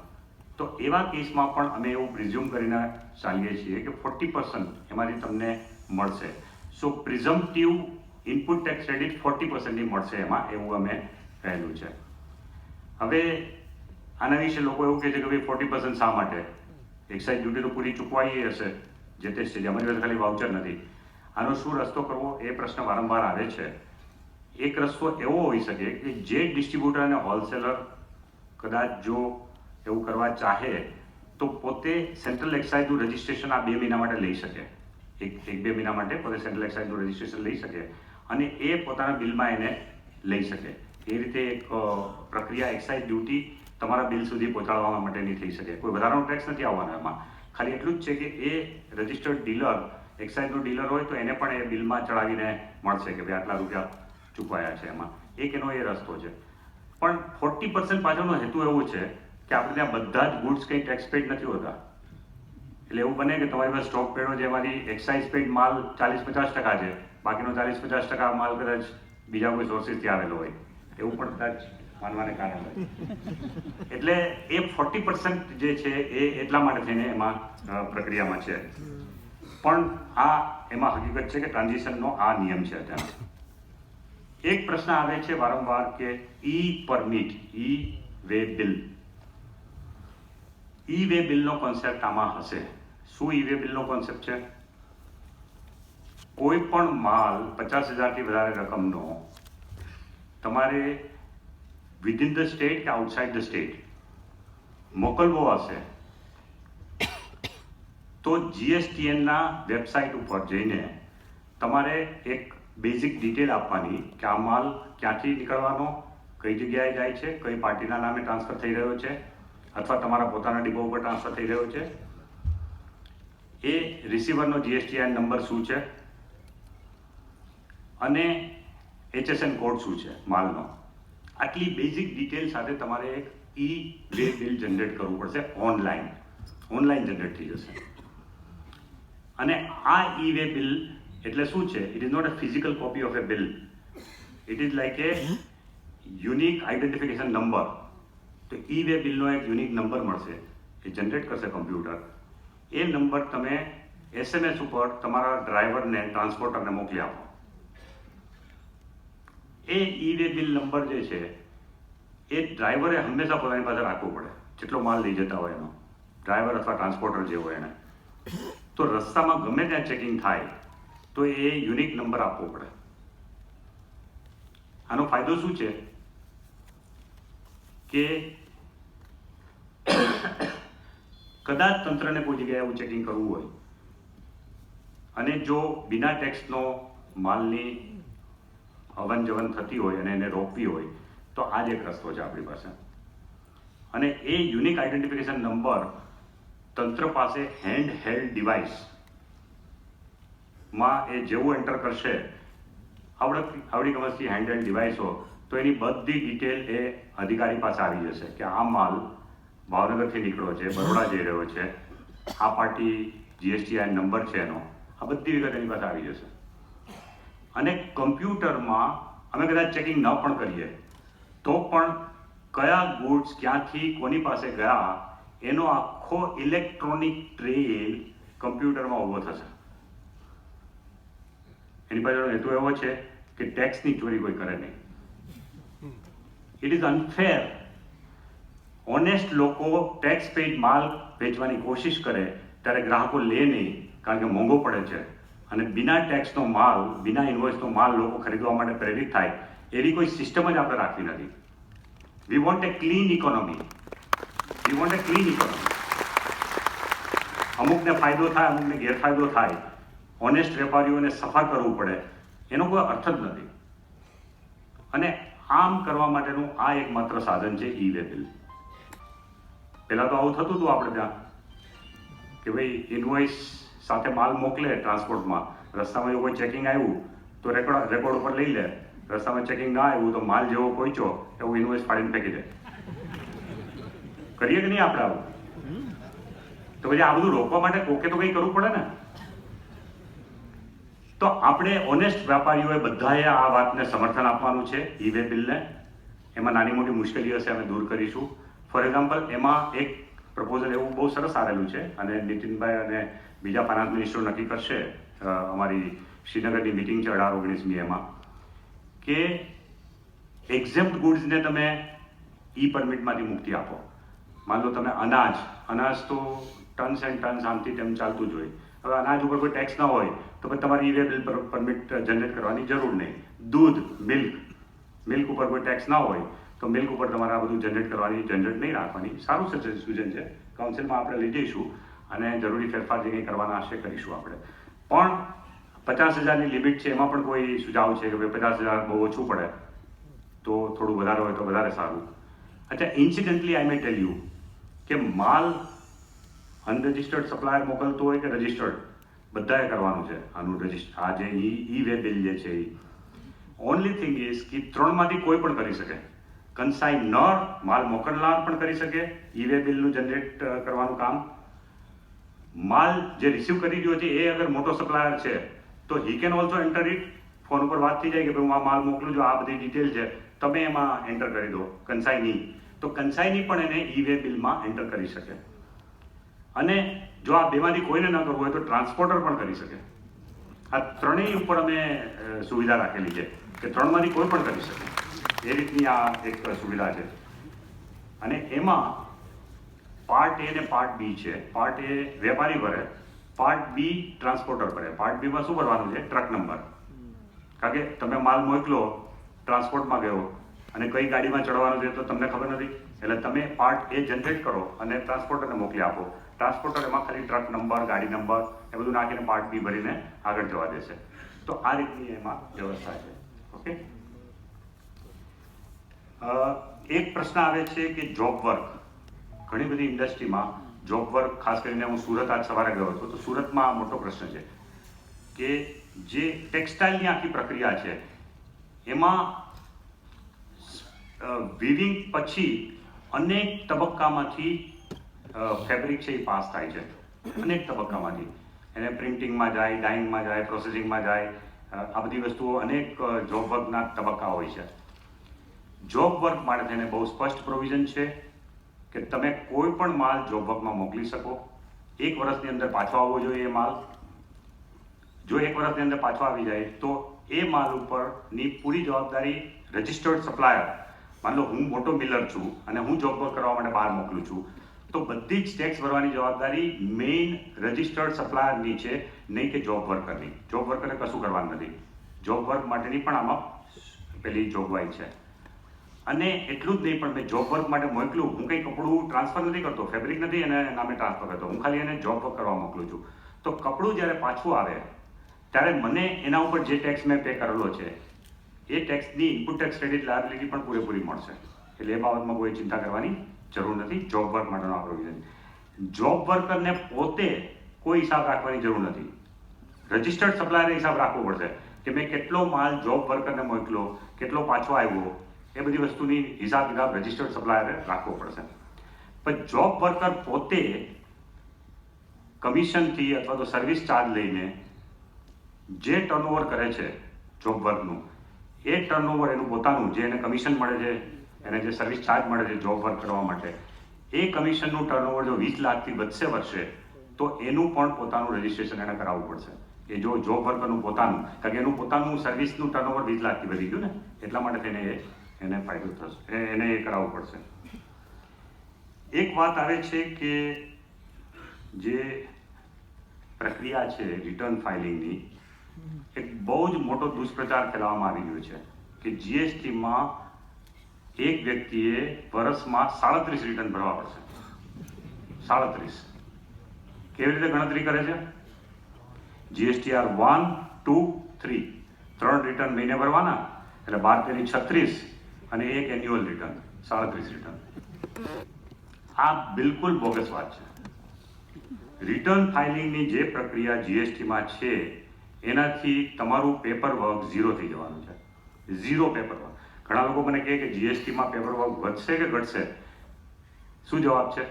તો એવા કેસમાં પણ અમે એવું પ્રિઝ્યુમ કરીને ચાલીએ છીએ કે 40% એમાંથી તમને મળશે. સો પ્રિઝમ્પટિવ ઇનપુટ ટેક્સ ક્રેડિટ 40%ની મળશે એમાં, એવું અમે કહેલું છે. હવે આના વિશે લોકો એવું કહે છે કે ભાઈ 40% શા માટે? એક્સાઇઝ ડ્યુટી તો પૂરી ચૂકવાઈ હશે જે તે સ્ટેજ, અમારી પાસે ખાલી વાઉચર નથી. આનો શું રસ્તો કરવો એ પ્રશ્ન વારંવાર આવે છે. એક રસ્તો એવો હોઈ શકે કે જે ડિસ્ટ્રીબ્યુટર અને હોલસેલર કદાચ જો એવું કરવા ચાહે તો પોતે સેન્ટ્રલ એક્સાઇઝનું રજિસ્ટ્રેશન આ 2 મહિના માટે લઈ શકે, એક 2 મહિના માટે પોતે સેન્ટ્રલ એક્સાઇઝનું રજિસ્ટ્રેશન લઈ શકે અને એ પોતાના બિલમાં એને લઈ શકે. એ રીતે એક પ્રક્રિયા એક્સાઇઝ ડ્યુટી તમારા બિલ સુધી પહોંચાડવા માટેની થઈ શકે. કોઈ વધારાનો ટેક્સ નથી આવવાનો એમાં, ખાલી એટલું જ છે કે એ રજિસ્ટર્ડ ડીલર, એક્સાઇઝનો ડીલર હોય તો એને પણ એ બિલમાં ચડાવીને મળશે કે ભાઈ આટલા રૂપિયા ચૂકવાયા છે. એમાં એક એનો એ રસ્તો છે. પણ 40% પાછળનો હેતુ એવો છે કે આપણે ત્યાં બધા જ ગુડ્સ કંઈ ટેક્સ પેડ નથી હોતા. એટલે એવું બને કે તમારી પાસે સ્ટોક પેડો જેમાંથી એક્સાઇઝ પેડ માલ 40-50% છે, બાકીનો 40-50% માલ કદાચ બીજા કોઈ સોર્સિસથી આવેલો હોય, એવું પણ કદાચ માનવાને કારણે હોય. એટલે એ 40% જે છે એ એટલા માટે થઈને એમાં પ્રક્રિયામાં છે. પણ આ એમાં હકીકત છે કે ટ્રાન્ઝિશનનો આ નિયમ છે અત્યારે. એક પ્રશ્ન આવે છે વારંવાર કે E permit, E way bill. E way બિલનો કોન્સેપ્ટ આમાં હશે. શું ઈ વે બિલનો કોન્સેપ્ટ છે? કોઈ પણ માલ 50,000થી વધારે રકમનો તમારે વિધિન ધ સ્ટેટ કે આઉટસાઇડ ધ સ્ટેટ મોકલવો હશે તો જીએસટીએનના વેબસાઇટ ઉપર જઈને તમારે એક બેઝિક ડિટેલ આપવાની કે આ માલ ક્યાંથી નીકળવાનો, કઈ જગ્યાએ જાય છે, કઈ પાર્ટીના નામે ટ્રાન્સફર થઈ રહ્યો છે અથવા તમારા પોતાના ડિપો ઉપર ટ્રાન્સફર થઈ રહ્યો છે, એ રિસીવરનો જીએસટીઆઈન નંબર શું છે અને HSN કોડ શું છે માલનો. આટલી બેઝિક ડિટેલ સાથે તમારે એક ઈ વે બિલ જનરેટ કરવું પડશે. ઓનલાઈન જનરેટ થઈ જશે. અને આ ઈ વે બિલ એટલે શું છે? It is not a physical copy of a bill. It is like a unique identification number તો ઈ વે બિલનો એક યુનિક નંબર મળશે, એ જનરેટ કરશે કમ્પ્યુટર. એ નંબર તમે SMS ઉપર તમારા ડ્રાઈવરને, ટ્રાન્સપોર્ટરને મોકલી આપો. એ ઈ વે બિલ નંબર જે છે એ ડ્રાઈવરે હંમેશા પોતાની પાસે રાખવો પડે, જેટલો માલ લઈ જતા હોય એનો, ડ્રાઈવર અથવા ટ્રાન્સપોર્ટર જે હોય એને. તો રસ્તામાં ગમે ત્યાં ચેકિંગ થાય તો એ યુનિક નંબર આપવો પડે. આનો ફાયદો શું છે કે કદાચ તંત્રને કોઈ જગ્યાએ એવું ચેકિંગ કરવું હોય અને જો બિના ટેક્સનો માલની અવન જવન થતી હોય અને એને રોકવી હોય તો આ જ એક રસ્તો છે આપણી પાસે. અને એ યુનિક આઈડેન્ટિફિકેશન નંબર તંત્ર પાસે હેન્ડ હેલ્ડ ડિવાઇસમાં એ જેવું એન્ટર કરશે, આવડી કમસથી હેન્ડ હેલ્ડ ડિવાઇસ હો, તો એની બધી ડિટેલ એ અધિકારી પાસે આવી જશે કે આ માલ ભાવનગરથી નીકળ્યો છે, બરોડા જઈ રહ્યો છે, આ પાર્ટી GSTI નંબર છે એનો, આ બધી વિગત એની પાસે આવી જશે. અને કમ્પ્યુટરમાં અમે કદાચ ચેકિંગ ન પણ કરીએ તો પણ કયા ગુડ્સ ક્યાંથી કોની પાસે ગયા એનો આખો ઇલેક્ટ્રોનિક ટ્રેલ કમ્પ્યુટરમાં ઊભો થશે. એની પાછળનો હેતુ એવો છે કે ટેક્સની ચોરી કોઈ કરે નહીં. It is unfair. ઓનેસ્ટ લોકો ટેક્સ પેઇડ માલ વેચવાની કોશિશ કરે ત્યારે ગ્રાહકો લે નહીં, કારણ કે મોંઘો પડે છે. અને બિના ટેક્સનો માલ, બિના ઇન્વોઇસનો માલ લોકો ખરીદવા માટે પ્રેરિત થાય એવી કોઈ સિસ્ટમ જ આપણે રાખવી નથી. We want A clean economy. We want A clean economy. અમુકને ફાયદો થાય, અમુકને ગેરફાયદો થાય, ઓનેસ્ટ વેપારીઓને સફા કરવું પડે, એનો કોઈ અર્થ જ નથી. અને આમ કરવા માટેનું આ એકમાત્ર સાધન છે ઈ વે બિલ. પહેલાં તો આવું થતું હતું આપણે ત્યાં કે ભાઈ ઇન્વોઇસ સાથે માલ મોકલે ટ્રાન્સપોર્ટમાં, રસ્તામાં જો કોઈ ચેકિંગ આવ્યું તો રેકોર્ડ ઉપર લઈ લે, રસ્તામાં ચેકિંગ ના આવ્યું તો માલ જેવો પહોંચ્યો એવું ઇન્વોઇસ ફાડીને ફેંકી દે. કરીએ કે નહીં આપણે આવું? તો પછી આ બધું રોકવા માટે કોકે તો કંઈ કરવું પડે ને. તો આપણે ઓનેસ્ટ વેપારીઓએ બધાએ આ વાતને સમર્થન આપવાનું છે ઈ વે બિલને. એમાં નાની મોટી મુશ્કેલીઓ હશે, અમે દૂર કરીશું. ફોર એક્ઝામ્પલ, એમાં એક પ્રપોઝલ એવું બહુ સરસ આવેલું છે અને નીતિનભાઈ અને બીજા ફાઇનાન્સ મિનિસ્ટરો નક્કી કરશે, અમારી શ્રીનગરની મિટિંગ છે 18-19મી, એમાં કે એક્ઝેમ્પ્ટ ગુડ્સને તમે ઈ પરમિટમાંથી મુક્તિ આપો. માન લો તમે અનાજ તો ટન્સ એન્ડ ટન્સ આમથી તેમ ચાલતું જ હોય. હવે અનાજ ઉપર કોઈ ટેક્સ ના હોય તો પછી તમારે ઈ વે બિલ પરમિટ જનરેટ કરવાની જરૂર નહીં. દૂધ, મિલ્ક ઉપર કોઈ ટેક્સ ના હોય તો મિલ્ક ઉપર તમારે આ બધું જનરેટ નહીં રાખવાની. સારું સજેશન છે, કાઉન્સિલમાં આપણે લઈ જઈશું અને જરૂરી ફેરફાર જે કંઈ કરવાના હશે કરીશું આપણે. પણ 50,000ની લિમિટ છે, એમાં પણ કોઈ સુઝાવ છે કે ભાઈ 50,000 બહુ ઓછું પડે તો થોડું વધારે હોય તો વધારે સારું. અચ્છા, ઇન્સિડન્ટલી આઈ મે ટેલ યુ કે માલ અનરજિસ્ટર્ડ સપ્લાયર મોકલતો હોય કે રજિસ્ટર્ડ, બધાએ કરવાનું છે આનું રજિસ્ટર. આ જે ઈ વે બિલ જે છે એ ઓનલી થિંગ ઇઝ કે 3માંથી કોઈ પણ કરી શકે. કન્સાઇનર, માલ મોકલનાર પણ કરી શકે ઈ વે બિલનું જનરેટ કરવાનું કામ. માલ જે રિસીવ કરી રહ્યો છે એ અગર મોટો સપ્લાયર છે તો he can also enter it. Phone ઉપર વાત થઈ જાય કે ભાઈ હું આ માલ મોકલું છું, આ બધી ડિટેલ છે, તમે એમાં એન્ટર કરી દો. કન્સાઇની, તો કન્સાઇની પણ એને ઈ વે બિલમાં એન્ટર કરી શકે. અને જો આ બેમાંથી કોઈને ન કરવું હોય તો ટ્રાન્સપોર્ટર પણ કરી શકે. આ ત્રણેય ઉપર અમે સુવિધા રાખેલી છે કે 3માંથી કોઈ પણ કરી શકે. એ રીતની આ એક સુવિધા છે. અને એમાં પાર્ટ એ અને પાર્ટ બી છે. પાર્ટ એ વેપારી ભરે, પાર્ટ બી ટ્રાન્સપોર્ટર ભરે. પાર્ટ બીમાં શું ભરવાનું છે? Truck number. કારણ કે તમે માલ મોકલો, ટ્રાન્સપોર્ટમાં ગયો અને કઈ ગાડીમાં ચડવાનું છે તો તમને ખબર નથી, એટલે તમે પાર્ટ એ જનરેટ કરો અને ટ્રાન્સપોર્ટરને મોકલી આપો. ટ્રાન્સપોર્ટર એમાં ખાલી ટ્રક નંબર, ગાડી નંબર એ બધું નાખીને પાર્ટ બી ભરીને આગળ જવા દેશે. તો આ રીતની એમાં વ્યવસ્થા છે. ઓકે. એક પ્રશ્ન આવે છે કે જોબ વર્ક. ઘણી બધી ઇન્ડસ્ટ્રીમાં જોબ વર્ક, ખાસ કરીને હું સુરત આજ સવારે ગયો હતો તો સુરતમાં આ મોટો પ્રશ્ન છે કે જે ટેક્સટાઇલની આખી પ્રક્રિયા છે એમાં વિવિંગ પછી અનેક તબક્કામાંથી ફેબ્રિક છે એ પાસ થાય છે. અનેક તબક્કામાંથી એને પ્રિન્ટિંગમાં જાય, ડાઇંગમાં જાય, પ્રોસેસિંગમાં જાય. આ બધી વસ્તુઓ અનેક જોબ વર્કના તબક્કા હોય છે. જોબ વર્ક માટે થઈને બહુ સ્પષ્ટ પ્રોવિઝન છે કે તમે કોઈ પણ માલ જોબ વર્કમાં મોકલી શકો, 1 વર્ષની અંદર પાછો આવવો જોઈએ એ માલ. જો 1 વર્ષની અંદર પાછો આવી જાય તો એ માલ ઉપરની પૂરી જવાબદારી રજિસ્ટર્ડ સપ્લાયર, માન લો હું મોટો મિલર છું અને હું જોબ વર્ક કરવા માટે બહાર મોકલું છું, તો બધી જ ટેક્સ ભરવાની જવાબદારી મેઇન રજિસ્ટર્ડ સપ્લાયરની છે, નહીં કે જોબ વર્કરની. જોબ વર્કરે કશું કરવાનું નથી. જોબ વર્ક માટેની પણ આમાં પેલી જોગવાઈ છે. અને એટલું જ નહીં, પણ મેં જોબ વર્ક માટે મોકલું, હું કંઈ કપડું ટ્રાન્સફર નથી કરતો, ફેબ્રિક નથી એને નામે ટ્રાન્સફર કરતો, હું ખાલી એને જોબ વર્ક કરવા મોકલું છું. તો કપડું જ્યારે પાછું આવે ત્યારે મને એના ઉપર જે ટેક્સ મેં પે કરેલો છે એ ટેક્સની ઇનપુટ ટેક્સ ક્રેડિટ લાયબિલિટી પણ પૂરેપૂરી મળશે. એટલે એ બાબતમાં કોઈ ચિંતા કરવાની જરૂર નથી. જોબ વર્ક માટેનો આ પ્રોવિઝન. જોબ વર્કરને પોતે કોઈ હિસાબ રાખવાની જરૂર નથી. રજિસ્ટર્ડ સપ્લાયરે હિસાબ રાખવો પડશે કે મેં કેટલો માલ જોબ વર્કરને મોકલ્યો, કેટલો પાછો આવ્યો, એ બધી વસ્તુની હિસાબ કિતાબ રજિસ્ટર્ડ સપ્લાયરે રાખવો પડશે. પણ જોબ વર્કર પોતે કમિશનથી અથવા તો સર્વિસ ચાર્જ લઈને જે ટર્નઓવર કરે છે જોબ વર્કનું, એ ટર્નઓવર એનું પોતાનું, જે એને કમિશન મળે છે, એને જે સર્વિસ ચાર્જ મળે છે જોબ વર્ક કરવા માટે, એ કમિશનનું ટર્નઓવર જો 20 લાખથી વધશે વર્ષે, તો એનું પણ પોતાનું રજિસ્ટ્રેશન એને કરાવવું પડશે. એ જો જોબ વર્કરનું પોતાનું, કારણ કે એનું પોતાનું સર્વિસનું ટર્નઓવર 20 લાખથી વધી ગયું ને, એટલા માટે એને ફાયદો થશે, એને એ કરાવવું પડશે. એક વાત આવે છે કે જે પ્રક્રિયા છે રિટર્ન ફાઇલિંગની, એક બહુ જ મોટો દુષ્પ્રચાર ફેલાવવામાં આવી રહ્યો છે કે જીએસટીમાં એક વ્યક્તિએ વર્ષમાં 37 રિટર્ન ભરવા પડશે. 37. કેવી રીતે ગણતરી કરે છે? જીએસટીઆર 1, 2, 3, 3 રિટર્ન મહિને ભરવાના, એટલે 12 36 અને એક એન્યુઅલ રિટર્ન, 37 રિટર્ન. આ બિલકુલ બોગસ વાત છે. રિટર્ન ફાઇલિંગની જે પ્રક્રિયા જીએસટીમાં છે એનાથી તમારું પેપર વર્ક ઝીરો થઈ જવાનું છે. Zero paper work. ઘણા લોકો મને કહે કે જીએસટીમાં પેપર વર્ક વધશે કે ઘટશે? શું જવાબ છે?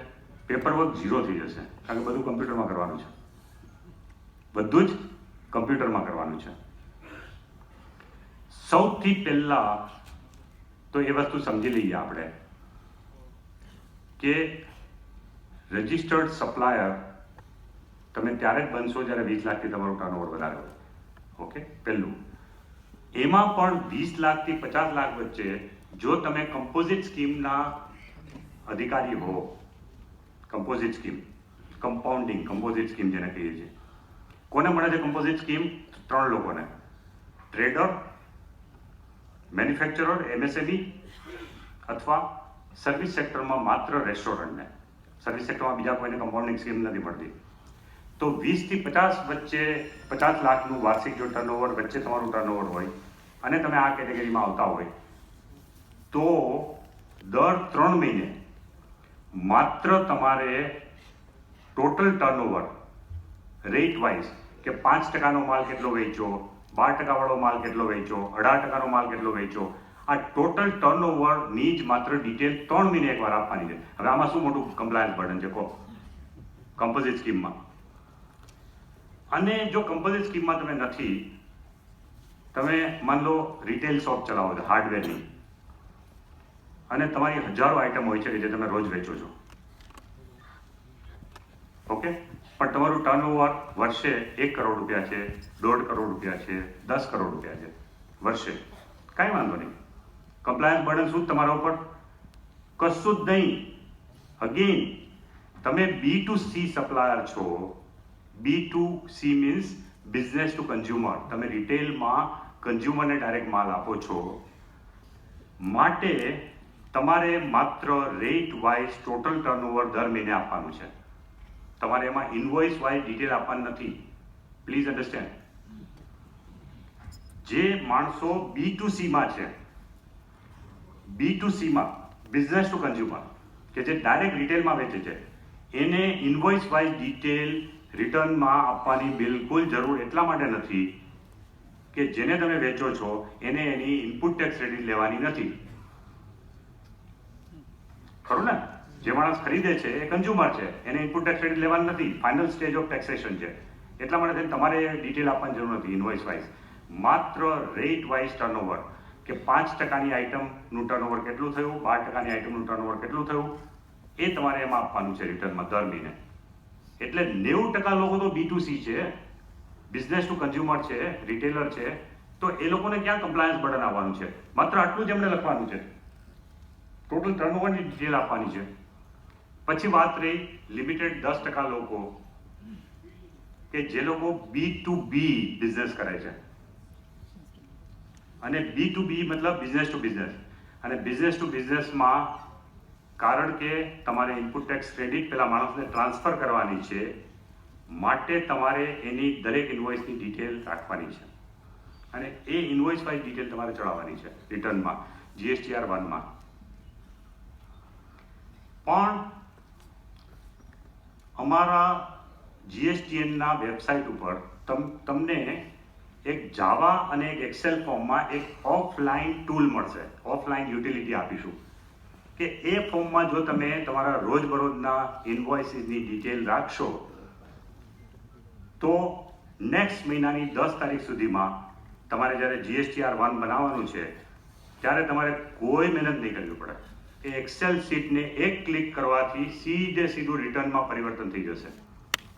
પેપર વર્ક ઝીરો થઈ જશે, કારણ કે બધું કમ્પ્યુટરમાં કરવાનું છે. બધું જ કમ્પ્યુટરમાં કરવાનું છે. સૌથી પહેલા તો એ વસ્તુ સમજી લઈએ આપણે કે રજિસ્ટર્ડ સપ્લાયર તમે ત્યારે જ બનશો જ્યારે 20 લાખથી તમારું ટર્નઓવર વધારે હોય. ઓકે, પહેલું. એમાં પણ 20 લાખથી 50 લાખ વચ્ચે જો તમે કમ્પોઝિટ સ્કીમના અધિકારી હો, composite scheme, compounding composite scheme જેને કહીએ છીએ, કોને મળે છે કમ્પોઝિટ સ્કીમ? 3 લોકોને: ટ્રેડર, મેન્યુફેક્ચરર, એમએસએમઈ, અથવા સર્વિસ સેક્ટરમાં માત્ર રેસ્ટોરન્ટને. સર્વિસ સેક્ટરમાં બીજા કોઈને કમ્પાઉન્ડિંગ સ્કીમ નથી મળતી. તો 20 થી 50 વચ્ચે, 50 લાખનું વાર્ષિક જો ટર્નઓવર વચ્ચે તમારું ટર્નઓવર હોય અને તમે આ કેટેગરીમાં આવતા હોય તો દર 3 મહિને માત્ર તમારે ટોટલ ટર્નઓવર રેટ વાઇઝ કે 5% માલ કેટલો વેચ્યો, 12% વાળો માલ કેટલો વેચ્યો, 18% માલ કેટલો વેચ્યો, આ ટોટલ ટર્નઓવરની જ માત્ર ડિટેલ 3 મહિને એકવાર આપવાની છે. હવે આમાં શું મોટું કમ્પ્લાયન્સ બર્ડન છે કહો, કમ્પોઝિટ સ્કીમમાં? અને જો કમ્પોઝિટ સ્કીમમાં તમે નથી, તમે માન લો રિટેલ શોપ ચલાવો છો હાર્ડવેરની, અને તમારી હજારો આઈટમ હોય છે કે જે તમે રોજ વેચો છો. ઓકે, પણ તમારું ટર્નઓવર વર્ષે 1 કરોડ રૂપિયા છે, 1.5 કરોડ રૂપિયા છે, 10 કરોડ રૂપિયા છે વર્ષે, કાંઈ વાંધો નહીં. કમ્પ્લાયન્સ બર્ડન શું તમારા ઉપર? કશું જ નહીં. અગેન, તમે B2C સપ્લાયર છો. B2C means business to consumer. તમે રિટેલમાં કન્ઝ્યુમરને ડાયરેક્ટ માલ આપો છો, માટે તમારે માત્ર રેટ વાઇઝ ટોટલ ટર્નઓવર દર મહિને આપવાનું છે. તમારે એમાં ઇનવોઇસ વાઇઝ ડિટેલ આપવાની નથી. Please understand. જે માણસો B2Cમાં છે, B2Cમાં બિઝનેસ ટુ કન્ઝ્યુમર, કે જે ડાયરેક્ટ રિટેલમાં વેચે છે, એને ઇનવોઇસ વાઇઝ ડિટેલ રિટર્નમાં આપવાની બિલકુલ જરૂર એટલા માટે નથી કે જેને તમે વેચો છો એને એની ઇનપુટ ટેક્સ ક્રેડિટ લેવાની નથી. ખરું ને? જે માણસ ખરીદે છે એ કન્ઝ્યુમર છે, એને ઇનપુટ ટેક્સ ક્રેડિટ લેવાની નથી. ફાઇનલ સ્ટેજ ઓફ ટેક્સેશન છે, એટલા માટે તમારે ડિટેલ આપવાની જરૂર નથી ઇનવોઇસ વાઇઝ. માત્ર રેટ વાઇઝ ટર્નઓવર, કે 5%ની આઇટમનું ટર્નઓવર કેટલું થયું, 12%ની આઇટમનું ટર્નઓવર કેટલું થયું, એ તમારે એમાં આપવાનું છે રિટર્નમાં દર મહિને. એટલે 90% લોકો તો B2C છે, બિઝનેસ ટુ કન્ઝ્યુમર છે, રિટેલર છે, તો એ લોકોને ક્યાં કમ્પ્લાયન્સ બર્ડન આવવાનું છે? માત્ર આટલું જ એમને લખવાનું છે, ટોટલ ટર્નઓવરની ડિટેલ આપવાની છે. પછી વાત રહી લિમિટેડ 10% લોકો કે જે લોકો B2B બિઝનેસ કરે છે. અને B2B મતલબ બિઝનેસ ટુ બિઝનેસ. અને બિઝનેસ ટુ બિઝનેસમાં કારણ કે તમારે ઇનપુટ ટેક્સ ક્રેડિટ પેલા માણસને ટ્રાન્સફર કરવાની છે, માટે તમારે એની દરેક ઇન્વોઇસની ડિટેલ રાખવાની છે. અને એ ઇન્વોઇસ વાઇઝ ડિટેલ તમારે ચડાવવાની છે રિટર્નમાં, GSTR 1માં. પણ અમારા GSTNના વેબસાઇટ ઉપર તમને એક જાવા અને એક એક્સેલ ફોર્મમાં એક ઓફલાઈન ટૂલ મળશે, ઓફલાઈન યુટિલિટી આપીશું કે એ ફોર્મમાં જો તમે તમારા રોજબરોજના ઇન્વોઇસીસની ડિટેલ રાખશો તો નેક્સ્ટ મહિનાની 10 તારીખ સુધીમાં તમારે જ્યારે GSTR 1 બનાવવાનું છે ત્યારે તમારે કોઈ મહેનત નહીં કરવી પડે. એ એક્સેલ શીટને એક ક્લિક કરવાથી સીધું રિટર્નમાં પરિવર્તન થઈ જશે.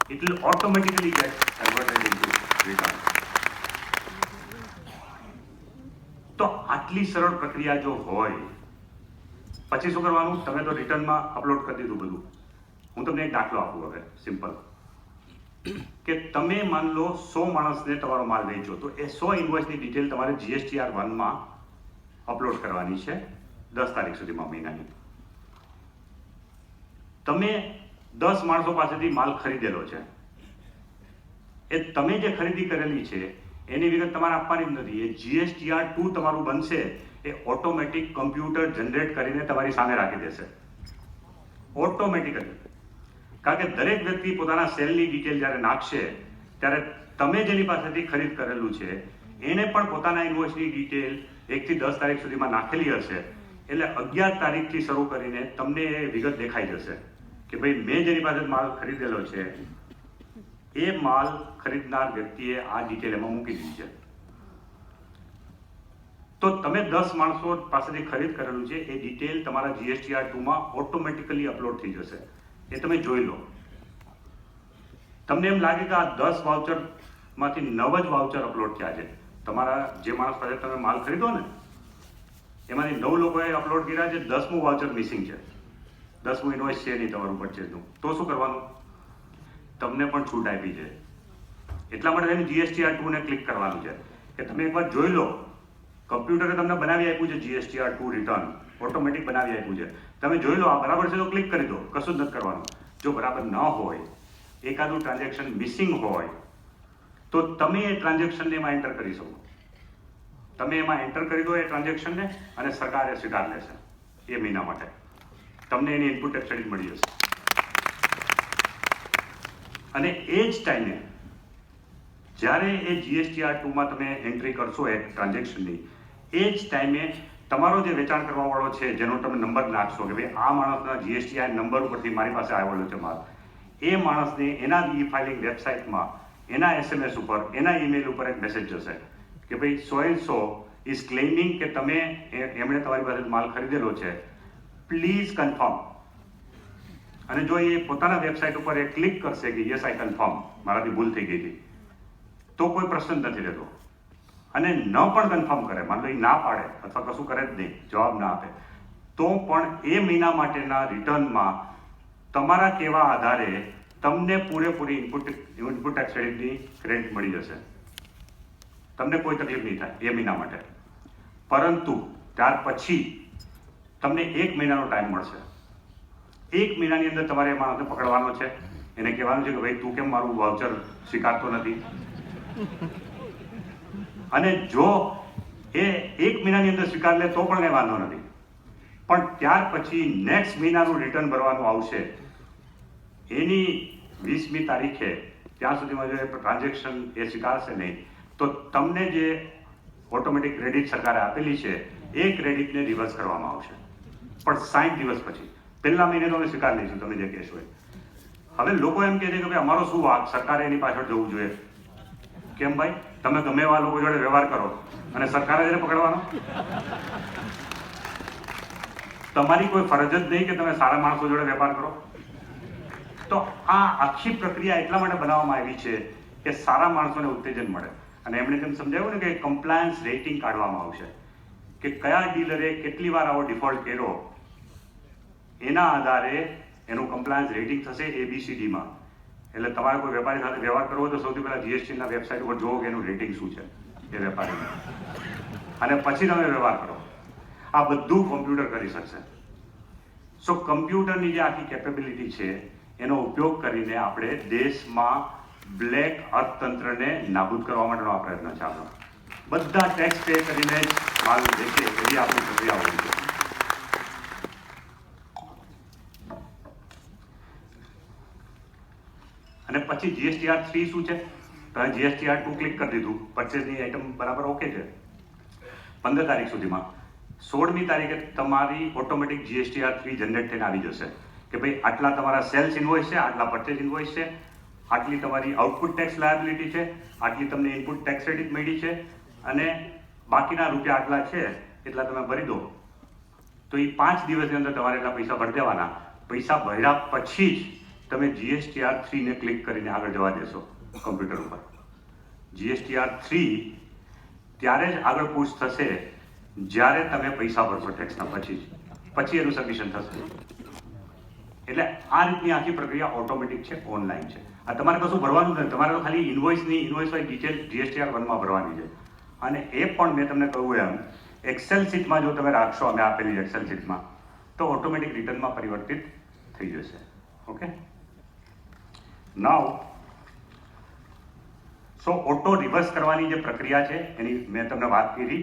It will automatically get converted into return. તો આટલી સરળ પ્રક્રિયા જો હોય પછી શું કરવાનું? તમે તો રિટર્નમાં અપલોડ કરી દીધું બધું. હું તમને એક દાખલો આપું હવે સિમ્પલ, કે તમે માન લો 100 માણસને તમારો માલ વેચો, તો એ 100 ઇન્વોઇસની ડિટેલ તમારે GSTR 1માં અપલોડ કરવાની છે 10 તારીખ સુધીમાં મહિનાની. તમે 10 માણસો પાસેથી માલ ખરીદેલો છે, એ તમે જે ખરીદી કરેલી છે એની વિગત તમારે આપવાની જ નથી. એ GSTR 2 તમારું બનશે એ ઓટોમેટિક કમ્પ્યુટર જનરેટ કરીને તમારી સામે રાખી દેશે ઓટોમેટિકલી. કારણ કે દરેક વ્યક્તિ પોતાના સેલની ડિટેલ જ્યારે નાખશે ત્યારે તમે જેની પાસેથી ખરીદ કરેલું છે એને પણ પોતાના ઇન્વોઇસની ડિટેલ 1 થી 10 તારીખ સુધીમાં નાખેલી હશે. એટલે 11 તારીખથી શરૂ કરીને તમને એ વિગત દેખાઈ જશે કે ભાઈ મેં જેની પાસે માલ ખરીદેલો છે એ માલ ખરીદનાર વ્યક્તિએ આ ડિટેલ એમાં મૂકી દીધી છે. તો તમે 10 માણસો પાસેથી ખરીદ કરેલું છે એ ડિટેલ તમારા GSTR 2માં ઓટોમેટિકલી અપલોડ થઈ જશે. એ તમે જોઈ લો. તમને એમ લાગે કે આ 10 વાઉચરમાંથી 9 જ વાઉચર અપલોડ થયા છે. તમારા જે માણસ પાસે તમે માલ ખરીદો ને એમાંથી 9 લોકોએ અપલોડ કર્યા છે, 10મું વાઉચર મિસિંગ છે, 10મું ઇન્વોઇસ છે નહીં તમારું પરચેઝનું. તો શું કરવાનું? તમને પણ છૂટ આપી છે. એટલા માટે એને GSTR 2ને ક્લિક કરવાનું છે કે તમે એકવાર જોઈ લો. કમ્પ્યુટરે તમને બનાવી આપ્યું છે GSTR 2 રિટર્ન, ઓટોમેટિક બનાવી આપ્યું છે. તમે જોઈ લો આ બરાબર છે તો ક્લિક કરી દો, કશું જ નથી કરવાનું. જો બરાબર ન હોય, એકાદું ટ્રાન્ઝેક્શન મિસિંગ હોય તો તમે એ ટ્રાન્ઝેક્શનને એમાં એન્ટર કરી શકો. તમે એમાં એન્ટર કરી દો એ ટ્રાન્ઝેક્શનને અને સરકાર એ સ્વીકાર લેશે એ મહિના માટે. તમને એની ઇનપુટ ટેક્સ ક્રેડિટ મળી જશે. અને એ જ ટાઈમે જ્યારે એ GSTR 2માં તમે એન્ટ્રી કરશો એક ટ્રાન્ઝેક્શનની, એ જ ટાઈમે તમારો જે વેચાણ કરવાવાળો છે જેનો તમે નંબર નાખશો કે ભાઈ આ માણસના GSTR નંબર ઉપરથી મારી પાસે આવેલો છે માલ, એ માણસને એના ઈ ફાઇલિંગ વેબસાઇટમાં એના SMS ઉપર એના ઈમેલ ઉપર એક મેસેજ જશે કે ભાઈ સો એન્ડ સો ઇઝ ક્લેમિંગ કે તમે એમણે તમારી પાસે માલ ખરીદેલો છે, પ્લીઝ કન્ફર્મ. અને જો એ પોતાના વેબસાઇટ ઉપર એ ક્લિક કરશે કે યસ આઈ કન્ફર્મ, મારાથી ભૂલ થઈ ગઈ હતી, તો કોઈ પ્રશ્ન નથી રહેતો. અને ન પણ કન્ફર્મ કરે, માન લો એ ના પાડે અથવા કશું કરે જ નહીં, જવાબ ના આપે, તો પણ એ મહિના માટેના રિટર્નમાં તમારા કહેવા આધારે તમને પૂરેપૂરી ઇનપુટ ટેક્સ ક્રેડિટની ક્રેડિટ મળી જશે. તમને કોઈ તકલીફ નહીં થાય એ મહિના માટે. પરંતુ ત્યાર પછી તમને 1 મહિનાનો ટાઈમ મળશે. 1 મહિનાની અંદર તમારે એ માણસને પકડવાનો છે, એને કહેવાનું છે કે ભાઈ તું કેમ મારું વાઉચર સ્વીકારતો નથી. અને જો એ 1 મહિનાની અંદર સ્વીકાર લે તો પણ કંઈ વાંધો નથી. પણ ત્યાર પછી નેક્સ્ટ મહિનાનું રિટર્ન ભરવાનું આવશે એની 20મી તારીખે, ત્યાં સુધીમાં જો એ ટ્રાન્ઝેક્શન એ સ્વીકારશે નહીં તો તમને જે ઓટોમેટિક ક્રેડિટ સરકારે આપેલી છે એ ક્રેડિટને રિવર્સ કરવામાં આવશે. પણ 60 દિવસ પછી. પહેલા મહિને તો અમે સ્વીકાર લઈશું તમે જે કહેશો એ. હવે લોકો એમ કહે છે કે ભાઈ અમારો શું વાંક, સરકારે એની પાછળ જવું જોઈએ. કેમ ભાઈ? તમે ગમે એવા લોકો જોડે વ્યવહાર કરો અને સરકારે જેને પકડવાનો. તમારી કોઈ ફરજ જ નહીં કે તમે સારા માણસો જોડે વેપાર કરો. તો આ આખી પ્રક્રિયા એટલા માટે બનાવવામાં આવી છે કે સારા માણસોને ઉત્તેજન મળે. અને એમણે તેમ સમજાવ્યું ને કે કમ્પ્લાયન્સ રેટિંગ કાઢવામાં આવશે કે કયા ડીલરે કેટલી વાર આવો ડિફોલ્ટ કર્યો, એના આધારે એનું કમ્પ્લાયન્સ રેટિંગ થશે ABCDમાં. એટલે તમારે કોઈ વેપારી સાથે વ્યવહાર કરવો તો સૌથી પહેલાં GSTના વેબસાઇટ ઉપર જોવો કે એનું રેટિંગ શું છે એ વેપારીનું, અને પછી તમે વ્યવહાર કરો. આ બધું કોમ્પ્યુટર કરી શકશે. સો કમ્પ્યુટરની જે આખી કેપેબિલિટી છે એનો ઉપયોગ કરીને આપણે દેશમાં બ્લેક અર્થતંત્રને નાબૂદ કરવા માટેનો આ પ્રયત્ન છે આપણો. બધા ટેક્સ પે કરીને જ માલ વેચે એવી આપણી પ્રક્રિયા હોવી જોઈએ. અને પછી GSTR3 શું છે? તમે GSTR2 ક્લિક કરી દીધું, પરચેઝની આઈટમ બરાબર ઓકે છે. 15 તારીખ સુધીમાં 16મી તારીખે તમારી ઓટોમેટિક GSTR3 જનરેટ થઈને આવી જશે કે ભાઈ આટલા તમારા સેલ્સ ઇન્વોઇસ છે, આટલા પરચેઝ ઇન્વોઇસ છે, આટલી તમારી આઉટપુટ ટેક્સ લાયબિલિટી છે, આટલી તમને ઇનપુટ ટેક્સ ક્રેડિટ મળી છે, અને બાકીના રૂપિયા આટલા છે એટલા તમે ભરી દો. તો એ 5 દિવસની અંદર તમારે એટલા પૈસા ભરી દેવાના. પૈસા ભર્યા પછી જ તમે GSTR3 ને ક્લિક કરીને આગળ જવા દેશો કમ્પ્યુટર ઉપર. GSTR3 ત્યારે જ આગળ પુશ થશે જ્યારે તમે પૈસા ભરશો ટેક્સના પછી એનું સબમિશન થશે. એટલે આ રીતની આખી પ્રક્રિયા ઓટોમેટિક છે, ઓનલાઈન છે. આ તમારે કશું ભરવાનું નથી, તમારે તો ખાલી ઇન્વોઇસ હોય ડિટેલ GSTR1માં ભરવાની છે. અને એ પણ મેં તમને કહ્યું એમ એક્સેલ શીટમાં જો તમે રાખશો, અમે આપેલી એક્સેલ શીટમાં, તો ઓટોમેટિક રિટર્નમાં પરિવર્તિત થઈ જશે. ઓકે, નાઉ સો ઓટો રિવર્સ કરવાની જે પ્રક્રિયા છે એની મેં તમને વાત કરી,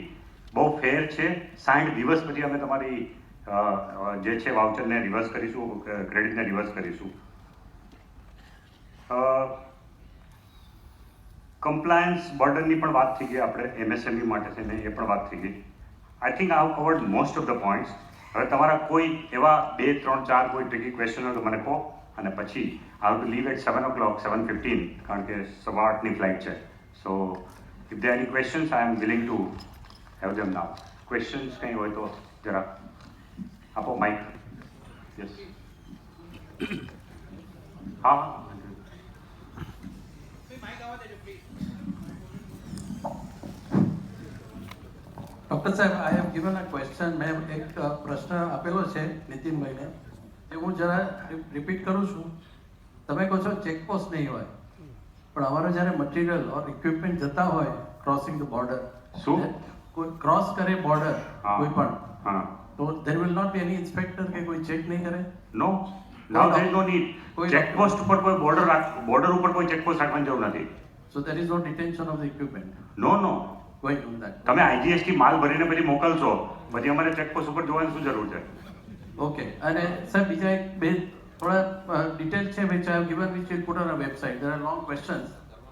બહુ ફેર છે. 60 દિવસ પછી અમે તમારી જે છે વાઉચરને રિવર્સ કરીશું, ક્રેડિટને રિવર્સ કરીશું. કમ્પ્લાયન્સ બર્ડનની પણ વાત થઈ ગઈ, આપણે MSME માટે છે ને એ પણ વાત થઈ ગઈ. I think I have covered most of the points. હવે તમારા કોઈ એવા 2, 3, 4 કોઈ ટ્રિકી ક્વેશ્ચન હોય તો મને કહો, અને પછી I have to leave at 7 o'clock, 7:15, કારણ કે 8:30ની ફ્લાઇટ છે. So if there any questions, I am willing to have them now. Questions કંઈ હોય તો જરા આપો માઇક. યસ, હા. ડૉક્ટર સાહેબ, I have given a question. મેં એક પ્રશ્ન આપેલો છે નીતિનભાઈને, એ હું જરા રિપીટ કરું છું. તમે કહો છો ચેકપોસ્ટ નહીં હોય, પણ અમારે જ્યારે મટીરિયલ ઓર ઇક્વિપમેન્ટ જતા હોય ક્રોસિંગ ધ બોર્ડર, શું કોઈ ક્રોસ કરે બોર્ડર કોઈ પણ, હા, તો there will not be any inspector કે કોઈ ચેક નહીં કરે? નો, નાઉ there is no need. Checkpost ઉપર કોઈ બોર્ડર ઉપર કોઈ ચેકપોસ્ટ રાખવાની જરૂર નથી. So there is no detention of the equipment no no, going on that. તમે IGST માલ ભરીને પછી મોકલશો, પછી અમારે ચેકપોસ્ટ ઉપર જોવાની શું જરૂર છે? ઓકે. અને સાહેબ બીજા એક બે થોડા ડિટેલ છે which I have given, which we'll put on our website. There are long questions.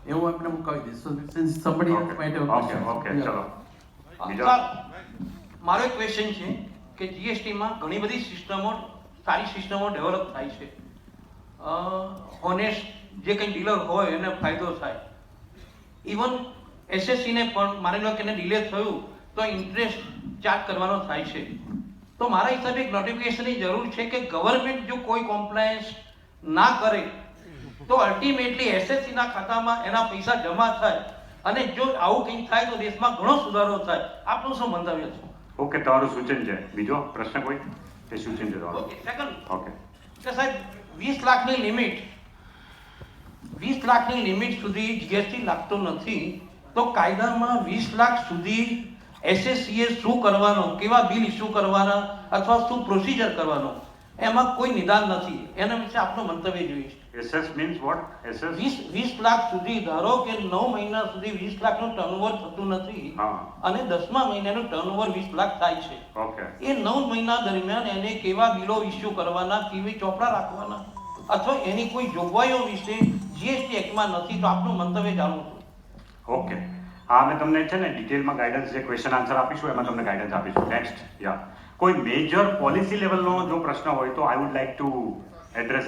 એવું આપણે મુકાવી દઈશ. So since somebody else might have a question. Okay, ચલો. સર, મારો એક ક્વેશ્ચન છે કે GSTમાં ઘણી બધી સિસ્ટમો, સારી સિસ્ટમો ડેવલપ થાય છે. હોનેસ્ટ જે કંઈ ડીલર હોય એને ફાયદો થાય. ઇવન SSCને પણ માની લો કે એને ડિલે થયું તો ઇન્ટરેસ્ટ ચાર્જ કરવાનો થાય છે. તો મારા હિસાબે એક નોટિફિકેશનની જરૂર છે કે ગવર્મેન્ટ જો કોઈ કોમ્પ્લાયન્સ ના કરે તો અલ્ટિમેટલી SSCના ખાતામાં એના પૈસા જમા થાય, અને જો આવું કંઈ થાય તો દેશમાં ઘણો સુધારો થાય. આપનું શું મંતવ્ય છે? ઓકે, તમારું સૂચન છે. બીજો પ્રશ્ન કોઈ? એ સૂચન છે તમારું. ઓકે, સેકન્ડ ઓકે, કે સાહેબ 20 લાખની લિમિટ સુધી GST લાગતો નથી, તો કાયદામાં 20 લાખ સુધી SSCએ શું કરવાનો, કેવા બિલ ઇસ્યુ કરવાના અથવા શું પ્રોસિજર કરવાનો, એમાં કોઈ નિદાન નથી. એના વિશે આપનું મંતવ્ય જોઈએ છે. SS means what? SS 20 lakh સુધી, ધારો કે 9 મહિના સુધી 20 લાખનું ટર્નઓવર થતું નથી, હા, અને 10મા મહિનાનું ટર્નઓવર 20 લાખ થાય છે. ઓકે, એ 9 મહિના દરમિયાન એને કેવા બિલો ઇસ્યુ કરવાના, કેવી ચોપડા રાખવાના, અથવા એની કોઈ જોગવાઈઓ વિશે GST એક્ટમાં નથી, તો આપનું મંતવ્ય જાણવું છું. ઓકે. હા, અમે તમને છે ને ડિટેલમાં ગાઈડન્સ, જે ક્વેશ્ચન આન્સર આપીશું એમાં તમને ગાઈડન્સ આપીશું. નેક્સ્ટ, યા કોઈ મેજર પોલિસી લેવલનો જો પ્રશ્ન હોય તો I would like to address